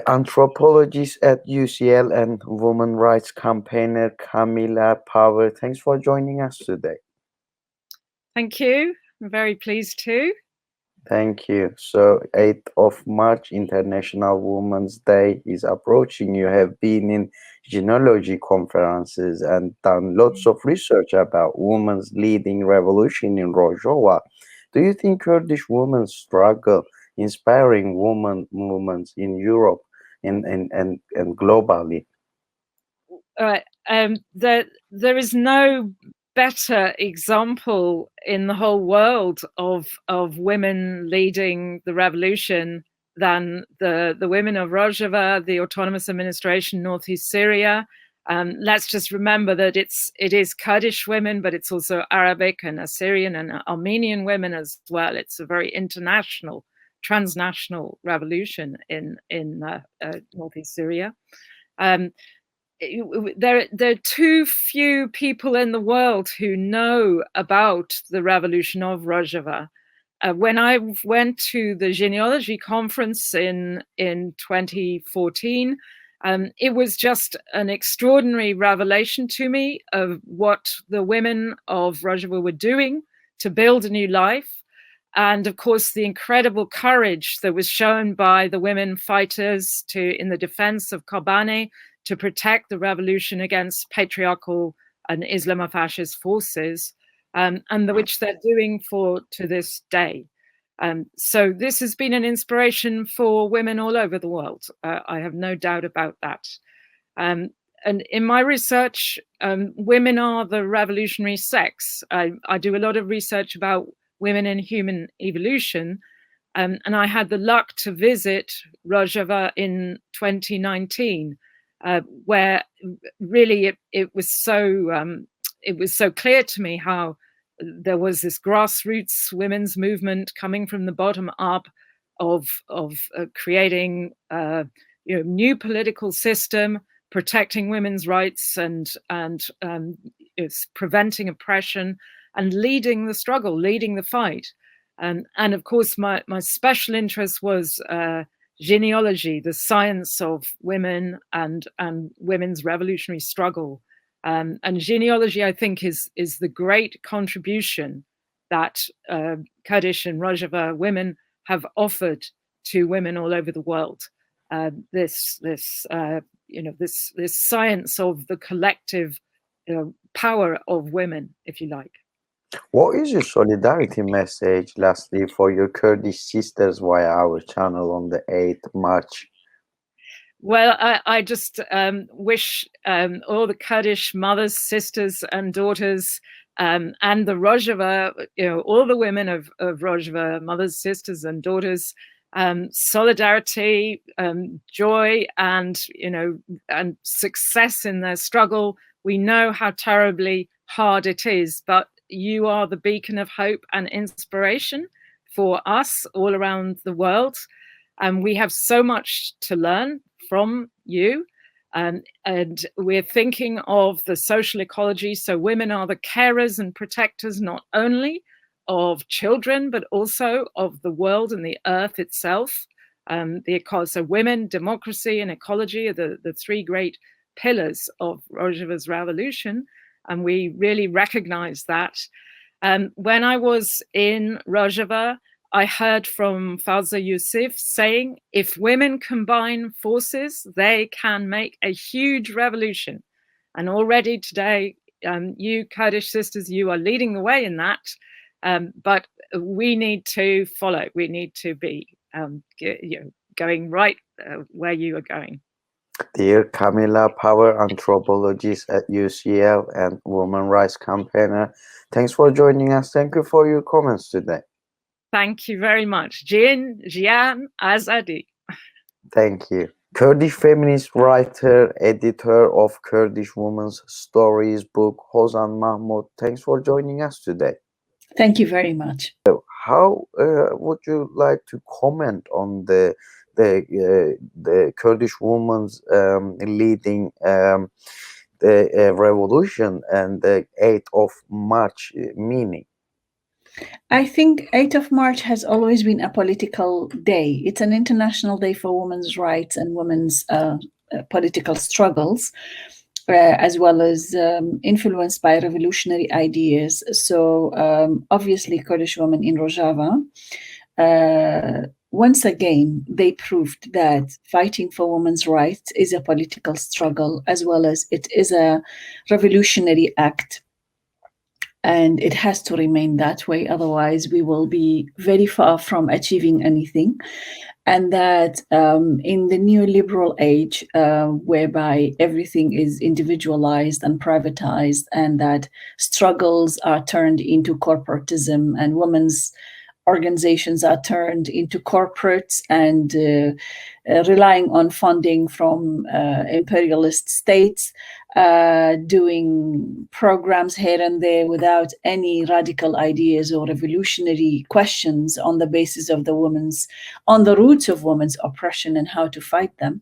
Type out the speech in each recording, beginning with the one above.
Anthropologist at UCL and women rights campaigner Camilla Power. Thanks for joining us today. Thank you. I'm very pleased to. Thank you. So, 8th of March, International Women's Day is approaching. You have been in genealogy conferences and done lots of research about women's leading revolution in Rojava. Do you think Kurdish women's struggle inspiring women movements in Europe and globally? There is no better example in the whole world of women leading the revolution than the women of Rojava, the autonomous administration, northeast Syria. Let's just remember that it is Kurdish women, but it's also Arabic and Assyrian and Armenian women as well. It's a very international, transnational revolution in northeast Syria. There are too few people in the world who know about the revolution of Rojava. When I went to the genealogy conference in 2014, it was just an extraordinary revelation to me of what the women of Rojava were doing to build a new life. And of course, the incredible courage that was shown by the women fighters in the defense of Kobane, to protect the revolution against patriarchal and Islamofascist forces, and which they're doing to this day. So this has been an inspiration for women all over the world. I have no doubt about that. And in my research, women are the revolutionary sex. I do a lot of research about women in human evolution, and I had the luck to visit Rojava in 2019. Where really it was so clear to me how there was this grassroots women's movement coming from the bottom up of creating new political system, protecting women's rights and it's preventing oppression and leading the struggle, leading the fight. And of course, my special interest was genealogy, the science of women and women's revolutionary struggle. And genealogy, I think, is the great contribution that Kurdish and Rojava women have offered to women all over the world. This science of the collective power of women, if you like. What is your solidarity message, lastly, for your Kurdish sisters via our channel on the 8th March? Well, I just wish all the Kurdish mothers, sisters, and daughters, and the Rojava, all the women of Rojava, mothers, sisters, and daughters, solidarity, joy, and success in their struggle. We know how terribly hard it is, but you are the beacon of hope and inspiration for us all around the world. And we have so much to learn from you. And we're thinking of the social ecology. So women are the carers and protectors, not only of children, but also of the world and the earth itself. So women, democracy, and ecology are the three great pillars of Rojava's revolution. And we really recognize that. When I was in Rojava, I heard from Fawza Yusuf saying, if women combine forces, they can make a huge revolution. And already today, you Kurdish sisters, you are leading the way in that. But we need to follow. We need to be going right where you are going. Dear Camilla Power, anthropologist at UCL and women rights campaigner, thanks for joining us. Thank you for your comments today. Thank you very much. Jin, Jian, Azadi. Thank you. Kurdish feminist writer, editor of Kurdish Women's Stories book, Houzan Mahmoud, thanks for joining us today. Thank you very much. So how would you like to comment on the Kurdish women's leading the revolution and the 8th of March meaning? I think 8th of March has always been a political day. It's an international day for women's rights and women's political struggles, as well as influenced by revolutionary ideas. So obviously, Kurdish women in Rojava, once again, they proved that fighting for women's rights is a political struggle, as well as it is a revolutionary act. And it has to remain that way. Otherwise, we will be very far from achieving anything. And that in the neoliberal age, whereby everything is individualized and privatized, and that struggles are turned into corporatism and women's organizations are turned into corporates and relying on funding from imperialist states, doing programs here and there without any radical ideas or revolutionary questions on the basis of on the roots of women's oppression and how to fight them.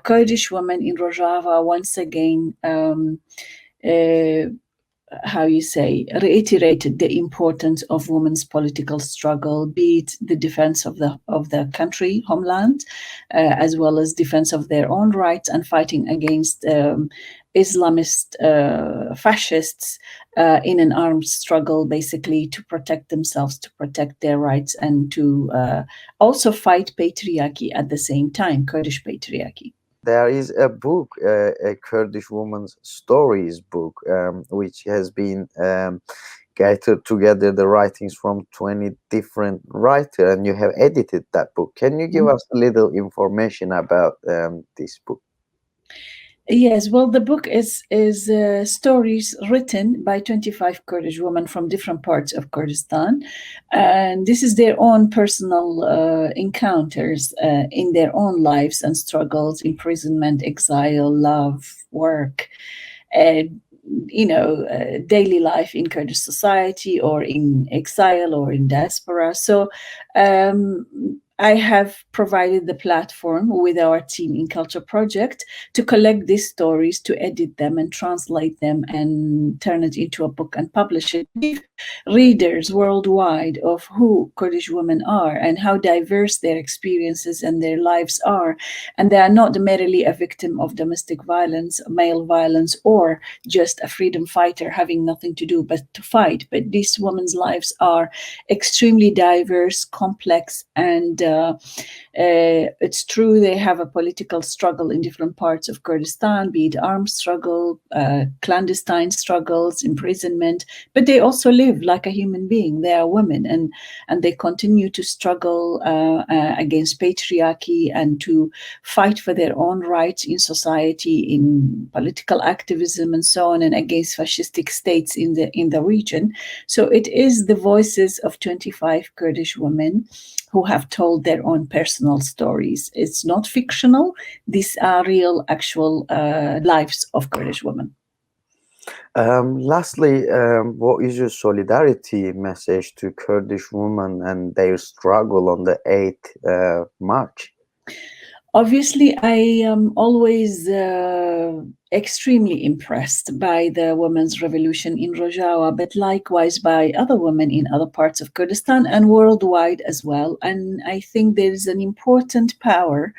Kurdish women in Rojava once again reiterated the importance of women's political struggle, be it the defense of the country, homeland, as well as defense of their own rights and fighting against Islamist fascists in an armed struggle, basically to protect themselves, to protect their rights, and to also fight patriarchy at the same time, Kurdish patriarchy. There is a book, a Kurdish woman's stories book, which has been gathered together the writings from 20 different writers, and you have edited that book. Can you give us a little information about this book? Yes, well, the book is stories written by 25 Kurdish women from different parts of Kurdistan, and this is their own personal encounters in their own lives and struggles, imprisonment, exile, love, work, daily life in Kurdish society or in exile or in diaspora. So I have provided the platform with our team in Culture Project to collect these stories, to edit them and translate them and turn it into a book and publish it. Give readers worldwide of who Kurdish women are and how diverse their experiences and their lives are. And they are not merely a victim of domestic violence, male violence, or just a freedom fighter having nothing to do but to fight. But these women's lives are extremely diverse, complex, and it's true they have a political struggle in different parts of Kurdistan, be it armed struggle, clandestine struggles, imprisonment, but they also live like a human being. They are women, and they continue to struggle against patriarchy and to fight for their own rights in society, in political activism and so on, and against fascistic states in the region. So it is the voices of 25 Kurdish women who have told their own personal stories. It's not fictional. These are real, actual lives of Kurdish women. Lastly, what is your solidarity message to Kurdish women and their struggle on the 8th March? Obviously, I am always extremely impressed by the women's revolution in Rojava, but likewise by other women in other parts of Kurdistan and worldwide as well. And I think there is an important power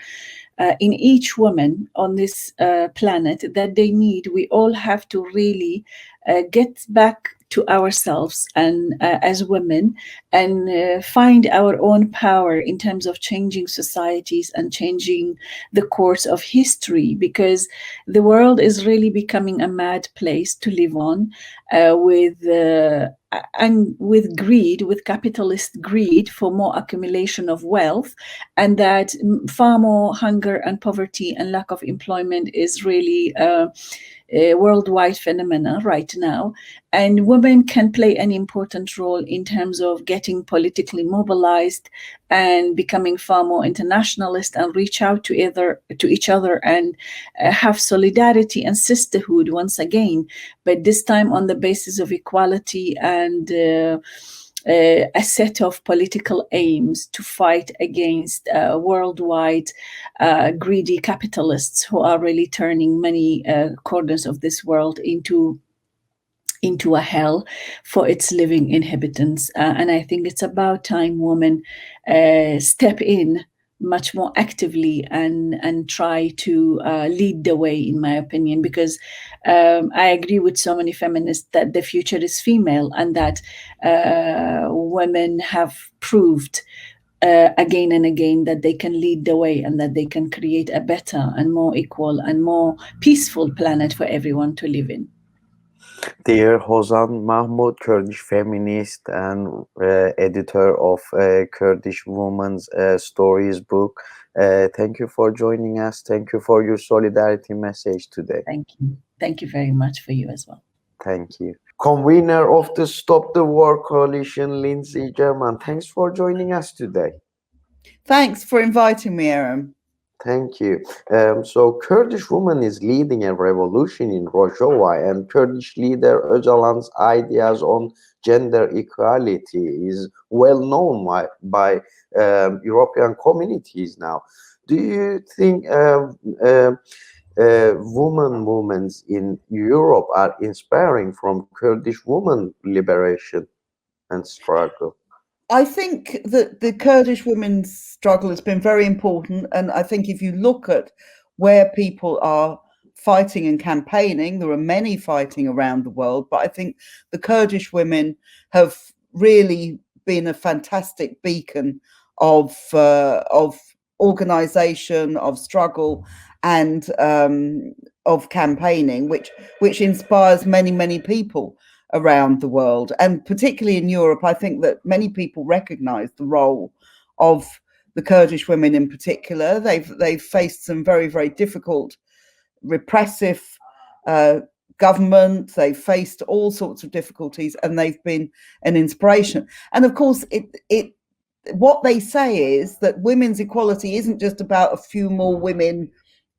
in each woman on this planet that they need. We all have to really get back to ourselves and as women and find our own power in terms of changing societies and changing the course of history, because the world is really becoming a mad place to live on with greed, with capitalist greed for more accumulation of wealth, and that far more hunger and poverty and lack of employment is really a worldwide phenomena right now. And women can play an important role in terms of getting politically mobilized and becoming far more internationalist and reach out to each other and have solidarity and sisterhood once again, but this time on the basis of equality and a set of political aims to fight against worldwide greedy capitalists who are really turning many corners of this world into into a hell for its living inhabitants. And I think it's about time women step in much more actively and try to lead the way, in my opinion, because I agree with so many feminists that the future is female, and that women have proved again and again that they can lead the way and that they can create a better and more equal and more peaceful planet for everyone to live in. Dear Houzan Mahmoud, Kurdish feminist and editor of Kurdish Women's Stories book, thank you for joining us. Thank you for your solidarity message today. Thank you. Thank you very much for you as well. Thank you. Convener of the Stop the War Coalition, Lindsey German, thanks for joining us today. Thanks for inviting me, Erem. Thank you. So Kurdish woman is leading a revolution in Rojava, and Kurdish leader Öcalan's ideas on gender equality is well known by European communities now. Do you think women movements in Europe are inspiring from Kurdish women liberation and struggle? I think that the Kurdish women's struggle has been very important. And I think if you look at where people are fighting and campaigning, there are many fighting around the world. But I think the Kurdish women have really been a fantastic beacon of organization, of struggle, and of campaigning, which inspires many, many people around the world, and particularly in Europe. I think that many people recognize the role of the Kurdish women in particular. They've faced some very, very difficult repressive government. They've faced all sorts of difficulties, and they've been an inspiration. And of course, what they say is that women's equality isn't just about a few more women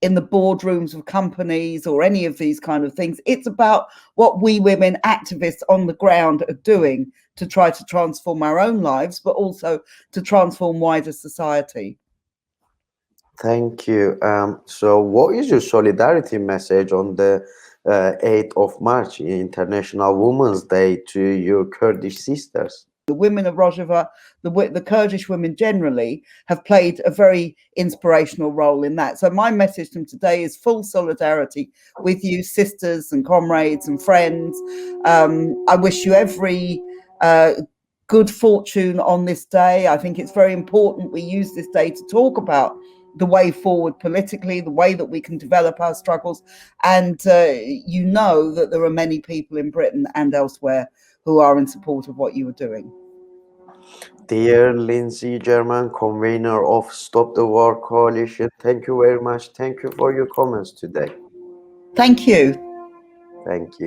in the boardrooms of companies or any of these kind of things. It's about what we women activists on the ground are doing to try to transform our own lives, but also to transform wider society. Thank you. So what is your solidarity message on the 8th of March, International Women's Day, to your Kurdish sisters? The women of Rojava, the Kurdish women generally, have played a very inspirational role in that. So my message to them today is full solidarity with you, sisters and comrades and friends. I wish you every good fortune on this day. I think it's very important we use this day to talk about the way forward politically, the way that we can develop our struggles. And you know that there are many people in Britain and elsewhere who are in support of what you are doing. Dear Lindsey German, convener of Stop the War Coalition, thank you very much. Thank you for your comments today. Thank you. Thank you.